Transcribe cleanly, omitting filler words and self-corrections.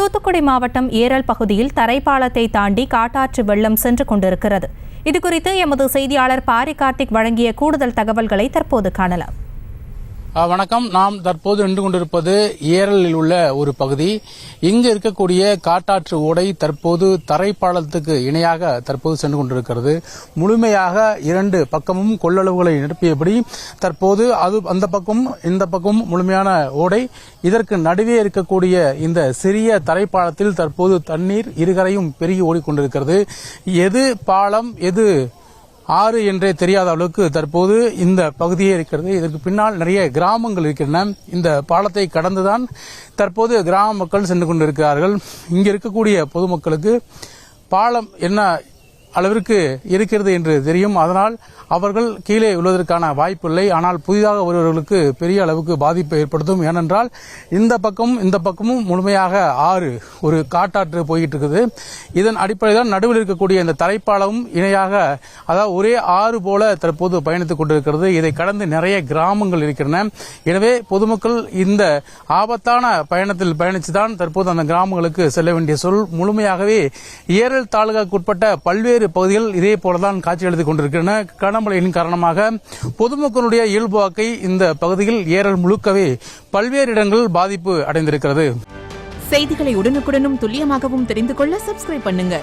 தூத்துக்குடி மாவட்டம் ஏரல் பகுதியில் தரைப்பாலத்தை தாண்டி காட்டாற்று வெள்ளம் சென்று கொண்டிருக்கிறது. இதுகுறித்து எமது செய்தியாளர் பாரி கார்த்திக் வழங்கிய கூடுதல் தகவல்களை தற்போது காணலாம். வணக்கம். நாம் தற்போது நின்று கொண்டிருப்பது ஏரலில் உள்ள ஒரு பகுதி. இங்கு இருக்கக்கூடிய காட்டாற்று ஓடை தற்போது தரைப்பாலத்துக்கு இணையாக தற்போது சென்று கொண்டிருக்கிறது. முழுமையாக இரண்டு பக்கமும் கொள்ளளவுகளை நிரப்பியபடி தற்போது அந்த பக்கம் இந்த பக்கம் முழுமையான ஓடை. இதற்கு நடுவே இருக்கக்கூடிய இந்த சிறிய தரைப்பாலத்தில் தற்போது தண்ணீர் இருகரையும் பெருகி ஓடிக்கொண்டிருக்கிறது. எது பாலம் எது ஆறு என்றே தெரியாத அளவுக்கு தற்போது இந்த பகுதியே இருக்கிறது. இதற்கு பின்னால் நிறைய கிராமங்கள் இருக்கின்றன. இந்த பாலத்தை கடந்துதான் தற்போது கிராம மக்கள் சென்று கொண்டிருக்கிறார்கள். இங்கு இருக்கக்கூடிய பொதுமக்களுக்கு பாலம் என்ன அளவிற்கு இருக்கிறது என்று தெரியும். அதனால் அவர்கள் கீழே விழுவதற்கான வாய்ப்பில்லை. ஆனால் புதிதாக வருபவர்களுக்கு பெரிய அளவுக்கு பாதிப்பை ஏற்படுத்தும். ஏனென்றால் இந்த பக்கமும் முழுமையாக ஆறு ஒரு காட்டாற்று போய்கிட்டு இருக்குது. இதன் அடிப்படையில் தான் நடுவில் இருக்கக்கூடிய இந்த தரைப்பாலமும் இணையாக அதாவது ஒரே ஆறு போல தற்போது பயணித்துக் கொண்டிருக்கிறது. இதை கடந்து நிறைய கிராமங்கள் இருக்கின்றன. எனவே பொதுமக்கள் இந்த ஆபத்தான பயணத்தில் பயணித்துதான் தற்போது அந்த கிராமங்களுக்கு செல்ல வேண்டிய முழுமையாகவே ஏரல் தாலுகாவுக்குட்பட்ட பல்வேறு பகுதிகள் இதே போலதான் காட்சியளித்துக் கொண்டிருக்கின்றன. கனமழையின் காரணமாக பொதுமக்களுடைய இயல்பு வாழ்க்கை இந்த பகுதியில் ஏரல் முழுக்கவே பல்வேறு இடங்களில் பாதிப்பு அடைந்திருக்கிறது. செய்திகளை உடனுக்குடனும் துல்லியமாகவும் தெரிந்து கொள்ள சப்ஸ்கிரைப் பண்ணுங்க.